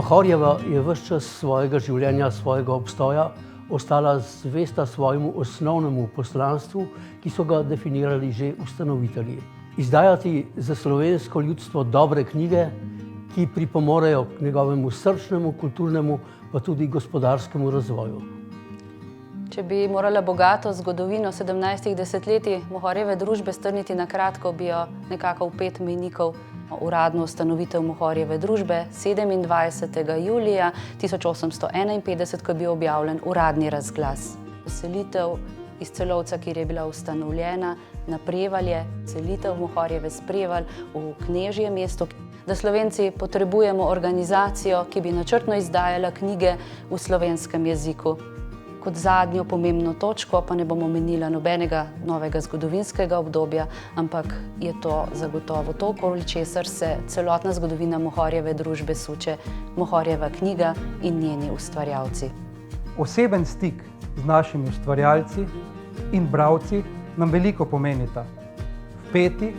Mohorjeva je ves čas svojega življenja, svojega obstoja ostala zvesta svojemu osnovnemu poslanstvu, ki so ga definirali že ustanovitelji. Izdajati za slovensko ljudstvo dobre knjige, ki pripomorejo k njegovemu srčnemu, kulturnemu, pa tudi gospodarskemu razvoju. Če bi morala bogato zgodovino 17 desetletij Mohorjeve družbe strniti na kratko, bi jo nekako v 5 mejnikov. Uradno ustanovitev Mohorjeve družbe 27. julija 1851, ko je bil objavljen uradni razglas. Selitev iz Celovca, kjer je bila ustanovljena, na Prevalje, selitev Mohorjeve s Prevalj v knežje mesto. Da Slovenci potrebujemo organizacijo, ki bi načrtno izdajala knjige v slovenskem jeziku. Kot zadnjo pomembno točko pa ne bom omenila nobenega novega zgodovinskega obdobja, ampak je to zagotovo to, okoli česar se celotna zgodovina Mohorjeve družbe suče, Mohorjeva knjiga in njeni ustvarjalci. Oseben stik z našimi ustvarjalci in bralci nam veliko pomenita. Vpeti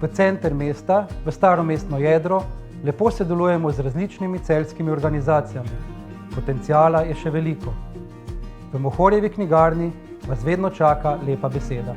v center mesta, v staro mestno jedro, lepo sodelujemo z različnimi celjskimi organizacijami. Potenciala je še veliko. V Mohorjevi knjigarni vas vedno čaka lepa beseda.